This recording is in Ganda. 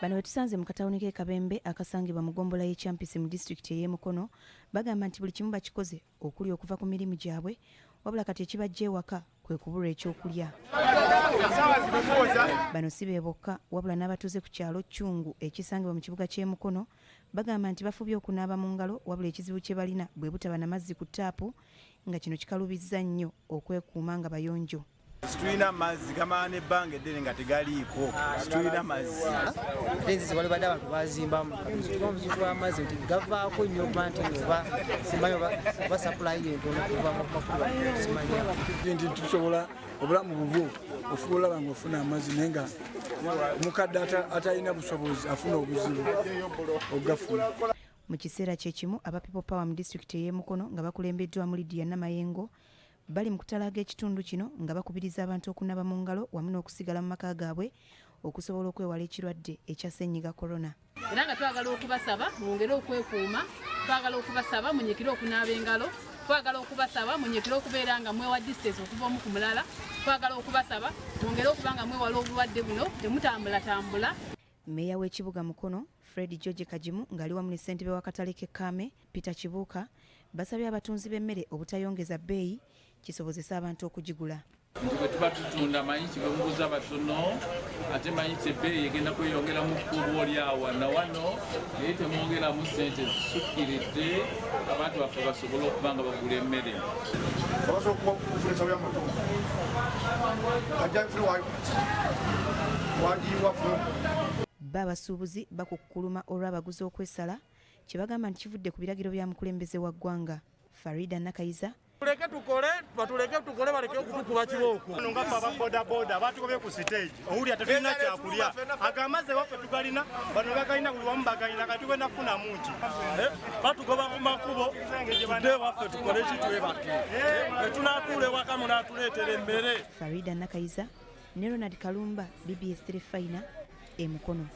Bano wetusanze mu katawuni k'e Kabembe akasangibwa mu ggombolola y'e Kyampisi mu disitulikiti ey'e Mukono bagamba nti buli kimu bakikoze okuli okuva ku mirimu gyabwe wabula kati ekibajja ewaka kwe kubulwa ekyokulya. Bano si be bokka wabula n'abatuuze ku kyalo Cungu ekisangibwa mu kibuga ky'e Mukono bagamba nti bafubye okunaaba mu ngalo wabula ekizibu kye balina bwe butaba na mazzi ku ttaapu nga kino kikalubizza nnyo okwekuuma nga bayonjo. Situlina mazzi gamaana ebbanga eddene nga tegaliiko. Situlina mazzi. Enzi waliwo badde abantu bazimbamu. Omuzigo w'amazzi nti gavaako nnyo banti oba simanyi oba sapulayi entono kuva mu makulu simanyi. Nti tusobola obulamu bubu ofuula nga ofuna amazzi naye nga omukadde atalina busobozi afuna obuzibu ogafuna. Mu kiseera kye kimu aba People Power mu disitulikiti ey'e Mukono nga bakulembeddwa mu Lydia Namayengo bali mu kutalaga ekitundu kino nga bakubiriza abantu okunaba mu ngalo wamu n'okusigala mu maka gaabwe okusobola okwewala ekirwadde ekya ssennyiga korona. Era nga twagala okubasaba mwongere okwekuuma, twagala okubasaba munyikire okunaaba engalo, twagala okubasaba munyikire okubeera nga mwewa distance okuva omu ku mulala, twagala okubasaba mwongere okuba nga mwewala obulwadde buno temutambulatambula. Meeya w'ekibuga Mukono Fred George Kajimu ng'ali wamu ne ssentebe w'akatale k'e Kame Peter Kibuuka basabye abatunzi b'emmere obutayongeza bbeeyi kisobozesa abantu okugigula. Bwe tuba tutunda mayinki bwe muguza batono ate mayinki ebbeeyi egenda kweyongera mu kkubo olyawo wano wano naye temwongeramu ssente zisukkiridde abantu baffe basobole okuba nga bagula emmere. Abasuubuzi bakukkuluma olw'abaguzi okwesala kye bagamba nti kivudde ku biragiro bya mukulembeze wa ggwanga Farida Nakayiza. Tuleke tukole baleke okutukuba kibooko. Nga aba boda boda batukobye ku stage. Owuli atafina kyakulya. Agamaze waffe tugalina bano bagalina buli wamu bagalina kati wena funa mungi. Batugoba ku makubo tudde waffe tukole kitwebake. Tunatuule waka munatuleetere emmere. Farida Nakayiza ne Ronald Kalumba BBS Telefina e Mukono.